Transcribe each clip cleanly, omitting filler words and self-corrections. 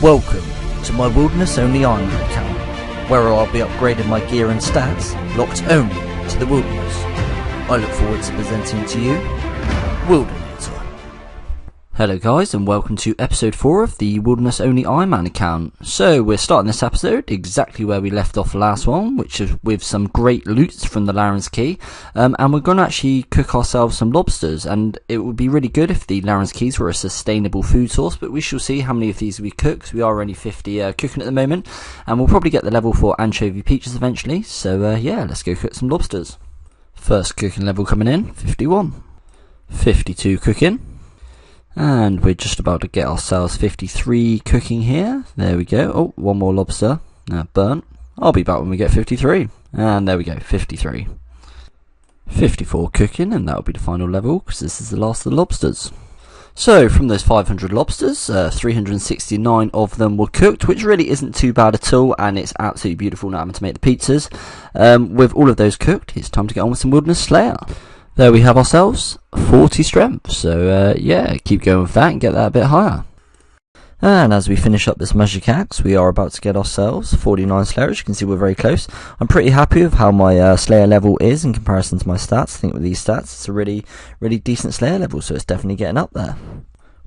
Welcome to my Wilderness Only ironman account, where I'll be upgrading my gear and stats locked only to the wilderness. I look forward to presenting to you Wildanator. Hello guys, and welcome to episode 4 of the Wilderness Only ironman account. So we're starting this episode exactly where we left off the last one, which is with some great loot from the Laren's Key, and we're going to actually cook ourselves some lobsters, and it would be really good if the Laren's Keys were a sustainable food source, but we shall see how many of these we cook, because we are only 50 cooking at the moment, and we'll probably get the level for anchovy peaches eventually, so yeah, let's go cook some lobsters. First cooking level coming in, 51. 52 cooking. And we're just about to get ourselves 53 cooking here. There we go. Oh, one more lobster. Burnt. I'll be back when we get 53. And there we go, 53. 54 cooking, and that'll be the final level, because this is the last of the lobsters. So, from those 500 lobsters, 369 of them were cooked, which really isn't too bad at all, and it's absolutely beautiful now having to make the pizzas. With all of those cooked, it's time to get on with some Wilderness Slayer. There we have ourselves 40 strength, so yeah, keep going with that and get that a bit higher. And as we finish up this magic axe, we are about to get ourselves 49 Slayer. As you can see, we're very close. I'm pretty happy with how my Slayer level is in comparison to my stats. I think with these stats, it's a really decent Slayer level, so it's definitely getting up there.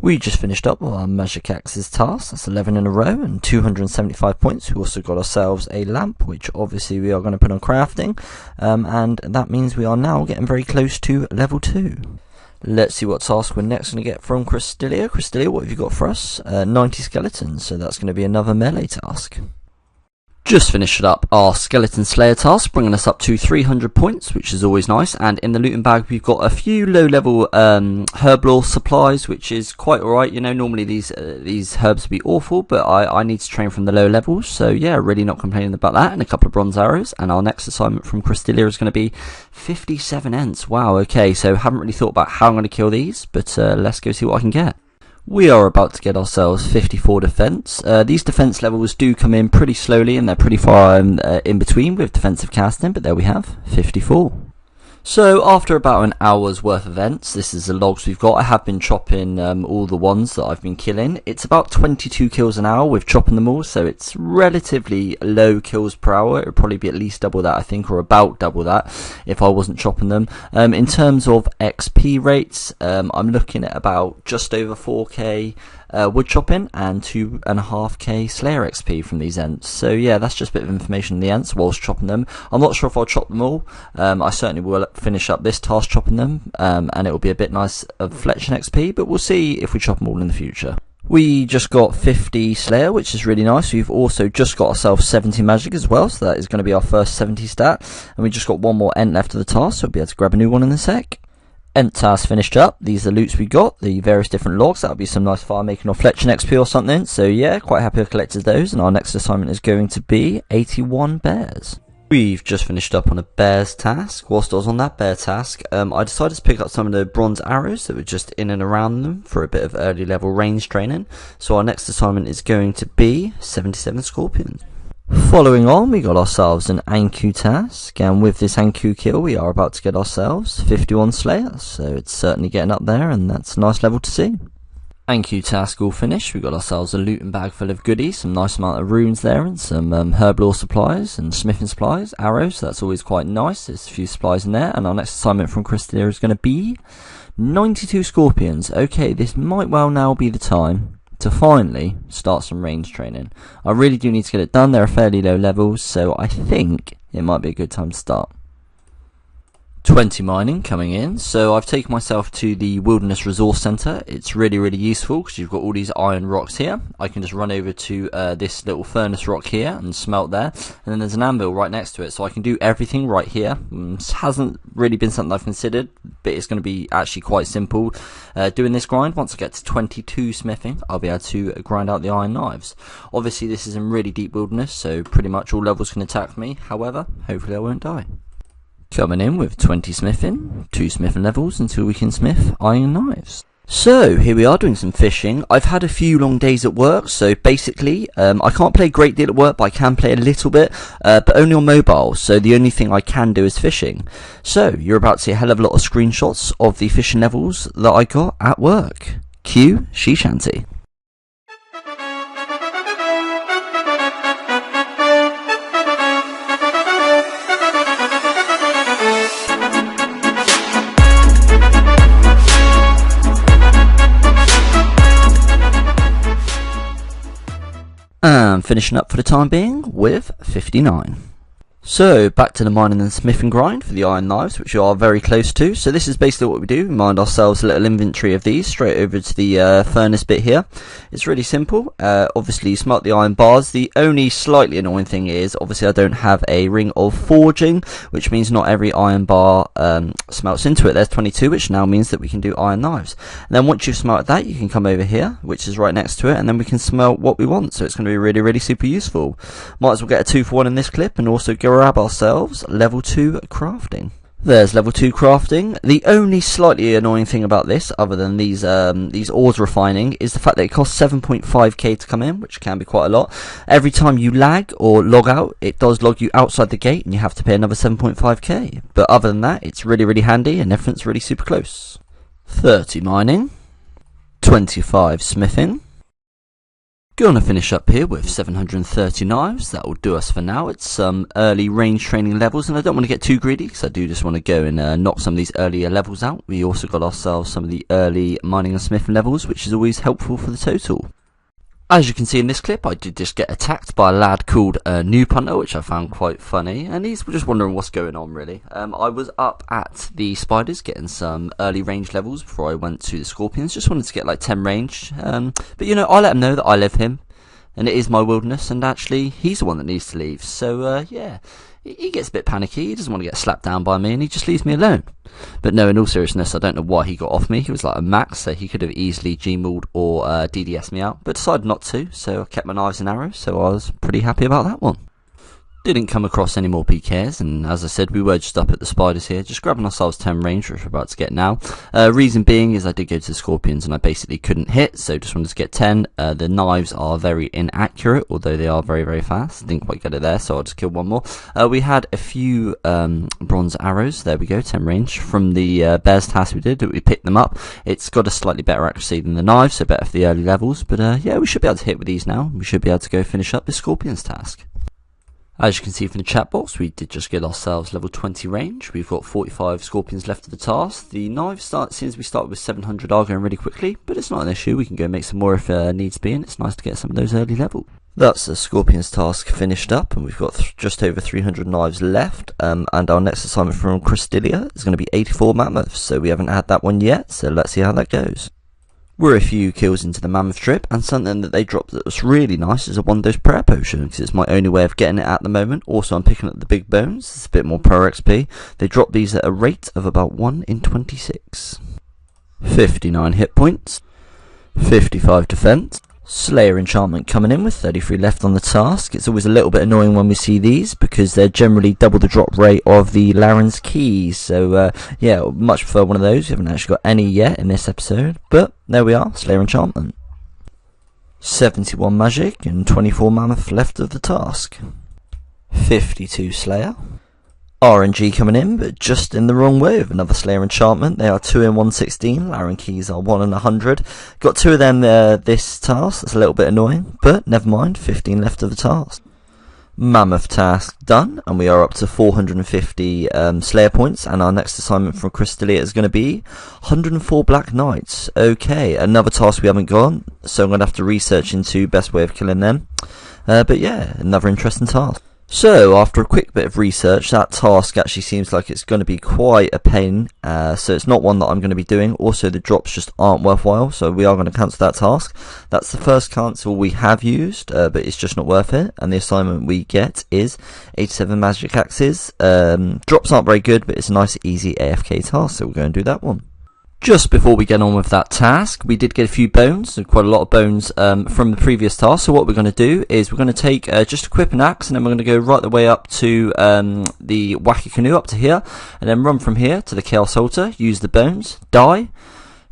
We just finished up with our Magic Axe's task. That's 11 in a row and 275 points. We also got ourselves a lamp, which obviously we are going to put on crafting. And that means we are now getting very close to level 2. Let's see what task we're next going to get from Crystalia. Crystalia, what have you got for us? 90 skeletons, so that's going to be another melee task. Just finished up our Skeleton Slayer task, bringing us up to 300 points, which is always nice. And in the looting bag, we've got a few low-level Herblore supplies, which is quite alright. You know, normally these herbs would be awful, but I need to train from the low levels. So yeah, really not complaining about that. And a couple of bronze arrows. And our next assignment from Crystalia is going to be 57 Ents. Wow, okay, so haven't really thought about how I'm going to kill these, but let's go see what I can get. We are about to get ourselves 54 defense. These defense levels do come in pretty slowly, and they're pretty far in between with defensive casting, but there we have 54. So after about an hour's worth of Ents, this is the logs we've got. I have been chopping all the ones that I've been killing. It's about 22 kills an hour with chopping them all, so it's relatively low kills per hour. It would probably be at least double that, I think, or about double that if I wasn't chopping them. In terms of XP rates, I'm looking at about just over 4k wood chopping and 2.5k Slayer XP from these Ents. So yeah, that's just a bit of information on the Ents whilst chopping them. I'm not sure if I'll chop them all. I certainly will finish up this task chopping them, and it will be a bit nice of fletching XP, but we'll see if we chop them all in the future. We just got 50 Slayer, which is really nice. We've also just got ourselves 70 magic as well, so that is going to be our first 70 stat. And we just got one more Ent left of the task, so we'll be able to grab a new one in a sec. Ent task finished up. These are the loots we got, the various different logs. That'll be some nice farm making or fletching XP or something. So yeah, quite happy I've collected those, and our next assignment is going to be 81 bears. We've just finished up on a bears task. Whilst I was on that bear task, I decided to pick up some of the bronze arrows that were just in and around them for a bit of early level range training. So our next assignment is going to be 77 scorpions. Following on, we got ourselves an Anku task, and with this Anku kill, we are about to get ourselves 51 Slayers, so it's certainly getting up there, and that's a nice level to see. Anku task all finished. We got ourselves a looting bag full of goodies, some nice amount of runes there, and some herblore supplies and smithing supplies, arrows, so that's always quite nice. There's a few supplies in there, and our next assignment from Crystalia is going to be 92 scorpions. Okay, this might well now be the time to finally start some range training. I really do need to get it done. They're fairly low levels, so I think it might be a good time to start. 20 mining coming in. So I've taken myself to the Wilderness Resource Centre. It's really useful because you've got all these iron rocks here. I can just run over to this little furnace rock here and smelt there, and then there's an anvil right next to it, so I can do everything right here. This hasn't really been something I've considered, but it's going to be actually quite simple doing this grind. Once I get to 22 smithing, I'll be able to grind out the iron knives. Obviously this is in really deep wilderness, so pretty much all levels can attack me. However, hopefully I won't die. Coming in with 20 smithing, 2 smithing levels until we can smith iron knives. So, here we are doing some fishing. I've had a few long days at work, so basically, I can't play a great deal at work, but I can play a little bit, but only on mobile, so the only thing I can do is fishing. So, you're about to see a hell of a lot of screenshots of the fishing levels that I got at work. Cue She Shanty. And finishing up for the time being with 59. So, back to the mining and smithing grind for the iron knives, which you are very close to. So this is basically what we do. We mine ourselves a little inventory of these straight over to the furnace bit here. It's really simple. Obviously, you smelt the iron bars. The only slightly annoying thing is, obviously, I don't have a ring of forging, which means not every iron bar smelts into it. There's 22, which now means that we can do iron knives. And then once you've smelted that, you can come over here, which is right next to it, and then we can smelt what we want. So it's going to be really, really super useful. Might as well get a 2-for-1 in this clip, and also grab ourselves level 2 crafting. There's level 2 crafting. The only slightly annoying thing about this, other than these ores refining, is the fact that it costs 7.5k to come in, which can be quite a lot. Every time you lag or log out, it does log you outside the gate, and you have to pay another 7.5k. But other than that, it's really, really handy, and everything's really super close. 30 mining, 25 smithing. Gonna finish up here with 730 knives. That will do us for now. It's some early range training levels, and I don't want to get too greedy because I do just want to go and knock some of these earlier levels out. We also got ourselves some of the early mining and smithing levels, which is always helpful for the total. As you can see in this clip, I did just get attacked by a lad called Noob Hunter, which I found quite funny, and he's just wondering what's going on, really. I was up at the spiders getting some early range levels before I went to the scorpions. Just wanted to get like 10 range, but you know, I let him know that I love him, and it is my wilderness, and actually, he's the one that needs to leave. So, yeah, he gets a bit panicky. He doesn't want to get slapped down by me, and he just leaves me alone. But no, in all seriousness, I don't know why he got off me. He was like a max, so he could have easily Gmauled or DDS'd me out, but decided not to, so I kept my knives and arrows, so I was pretty happy about that one. Didn't come across any more PKs, and as I said, we were just up at the spiders here, just grabbing ourselves 10 range, which we're about to get now. Reason being is I did go to the scorpions and I basically couldn't hit, so just wanted to get 10. The knives are very inaccurate, although they are very, very fast. Didn't quite get it there, so I'll just kill one more. We had a few bronze arrows, there we go, 10 range, from the bear's task we did. We picked them up. It's got a slightly better accuracy than the knives, so better for the early levels, but yeah, we should be able to hit with these now. We should be able to go finish up the scorpions task. As you can see from the chat box, we did just get ourselves level 20 range. We've got 45 scorpions left of the task. The knives since we started with 700 are going really quickly, but it's not an issue. We can go make some more if needs be, and it's nice to get some of those early levels. That's the scorpions task finished up, and we've got just over 300 knives left, and our next assignment from Crystalia is going to be 84 mammoths, so we haven't had that one yet, so let's see how that goes. We're a few kills into the mammoth trip, and something that they dropped that was really nice is a one-dose prayer potion, because it's my only way of getting it at the moment. Also, I'm picking up the big bones. It's a bit more prayer XP. They drop these at a rate of about 1 in 26. 59 hit points, 55 defense. Slayer enchantment coming in with 33 left on the task. It's always a little bit annoying when we see these because they're generally double the drop rate of the Laren's keys. So yeah, much prefer one of those. We haven't actually got any yet in this episode, but there we are, Slayer enchantment. 71 magic and 24 mammoth left of the task. 52 Slayer. RNG coming in, but just in the wrong way with another Slayer enchantment. They are 2 in 116, Laren keys are 1 in 100. Got 2 of them this task, that's a little bit annoying, but never mind, 15 left of the task. Mammoth task done, and we are up to 450 Slayer points, and our next assignment from Crystalia is going to be 104 Black Knights. Okay, another task we haven't got, so I'm going to have to research into best way of killing them. But yeah, another interesting task. So, after a quick bit of research, that task actually seems like it's going to be quite a pain, so it's not one that I'm going to be doing. Also, the drops just aren't worthwhile, so we are going to cancel that task. That's the first cancel we have used, but it's just not worth it, and the assignment we get is 87 magic axes. Drops aren't very good, but it's a nice, easy AFK task, so we'll go and do that one. Just before we get on with that task, we did get a few bones, so quite a lot of bones from the previous task. So what we're going to do is we're going to take, just equip an axe, and then we're going to go right the way up to the wacky canoe up to here, and then run from here to the chaos altar, use the bones, die.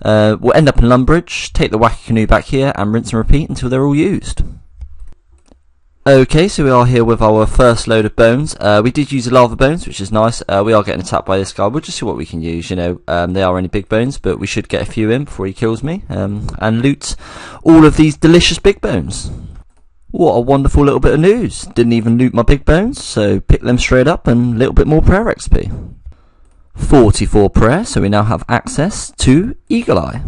We'll end up in Lumbridge, take the wacky canoe back here, and rinse and repeat until they're all used. Okay, so we are here with our first load of bones. We did use the lava bones, which is nice. We are getting attacked by this guy. We'll just see what we can use, you know. They are only big bones, but we should get a few in before he kills me. And loot all of these delicious big bones. What a wonderful little bit of news. Didn't even loot my big bones, so pick them straight up and a little bit more prayer XP. 44 prayer, so we now have access to Eagle Eye.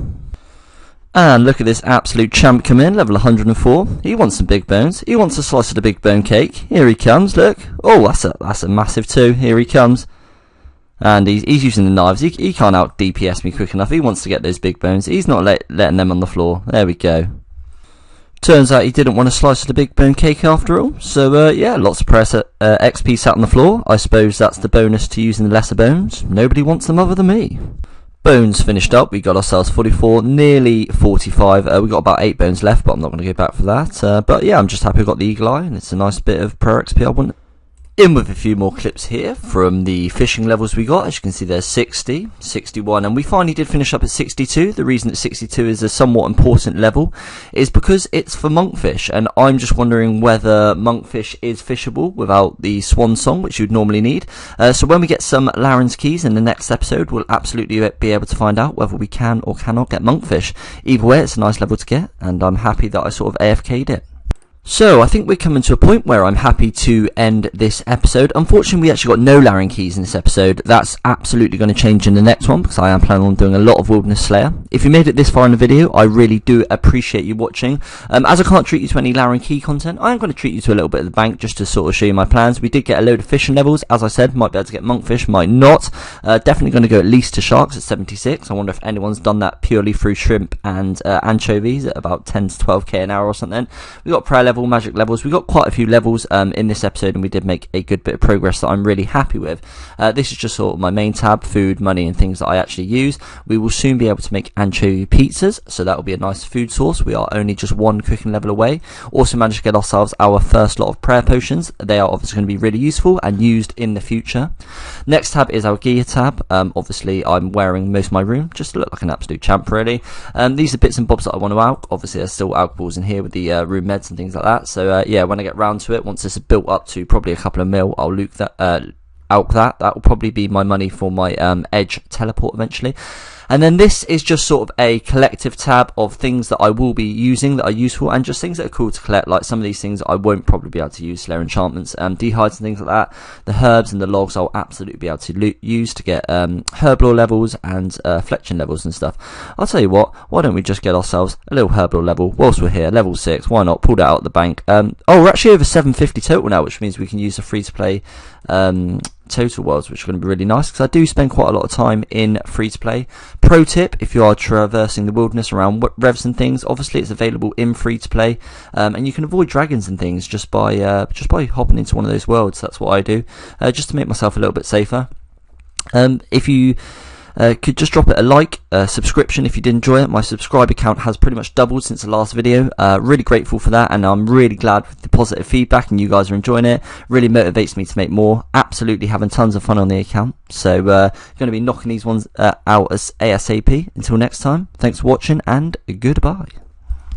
And look at this absolute champ come in, level 104. He wants some big bones. He wants a slice of the big bone cake. Here he comes, look. Oh, that's a massive 2. Here he comes. And he's using the knives. He can't out DPS me quick enough. He wants to get those big bones. He's not letting them on the floor. There we go. Turns out he didn't want a slice of the big bone cake after all. So, yeah, lots of XP sat on the floor. I suppose that's the bonus to using the lesser bones. Nobody wants them other than me. Bones finished up. We got ourselves 44, nearly 45. We got about 8 bones left, but I'm not going to go back for that. But yeah, I'm just happy I got the eagle eye, and it's a nice bit of pro XP. I want in with a few more clips here from the fishing levels we got. As you can see, there's 60, 61, and we finally did finish up at 62. The reason that 62 is a somewhat important level is because it's for monkfish, and I'm just wondering whether monkfish is fishable without the swan song, which you'd normally need. So when we get some Laren's keys in the next episode, we'll absolutely be able to find out whether we can or cannot get monkfish. Either way, it's a nice level to get, and I'm happy that I sort of AFK'd it. So, I think we're coming to a point where I'm happy to end this episode. Unfortunately, we actually got no Laren keys in this episode. That's absolutely going to change in the next one, because I am planning on doing a lot of Wilderness Slayer. If you made it this far in the video, I really do appreciate you watching. As I can't treat you to any Laren key content, I am going to treat you to a little bit of the bank, just to sort of show you my plans. We did get a load of fishing levels. As I said, might be able to get monkfish, might not. Definitely going to go at least to sharks at 76. I wonder if anyone's done that purely through shrimp and anchovies at about 10 to 12k an hour or something. We got prayer level, magic levels. We got quite a few levels in this episode, and we did make a good bit of progress that I'm really happy with. This is just sort of my main tab, food, money, and things that I actually use. We will soon be able to make anchovy pizzas, so that will be a nice food source. We are only just 1 cooking level away. Also managed to get ourselves our first lot of prayer potions. They are obviously going to be really useful and used in the future. Next tab is our gear tab. Obviously I'm wearing most of my room just to look like an absolute champ, really. These are bits and bobs that I want to alch. Obviously there's still alcohols in here with the room meds and things like that. So yeah, when I get round to it, once this is built up to probably a couple of mil, I'll alch that. That will probably be my money for my edge teleport eventually. And then this is just sort of a collective tab of things that I will be using that are useful, and just things that are cool to collect, like some of these things I won't probably be able to use, Slayer enchantments, dehides and things like that. The herbs and the logs I'll absolutely be able to use to get herblore levels and fletching levels and stuff. I'll tell you what, why don't we just get ourselves a little herblore level whilst we're here, level 6, why not, pull that out of the bank. Oh, we're actually over 750 total now, which means we can use the free-to-play total worlds, which are going to be really nice, because I do spend quite a lot of time in free-to-play. Pro tip, if you are traversing the wilderness around revs and things, obviously it's available in free-to-play, and you can avoid dragons and things just by hopping into one of those worlds. That's what I do, just to make myself a little bit safer. If you could just drop it a like, subscription if you did enjoy it. My subscriber count has pretty much doubled since the last video. Really grateful for that, and I'm really glad with the positive feedback and you guys are enjoying it. Really motivates me to make more. Absolutely having tons of fun on the account. So going to be knocking these ones out as ASAP. Until next time, thanks for watching and goodbye.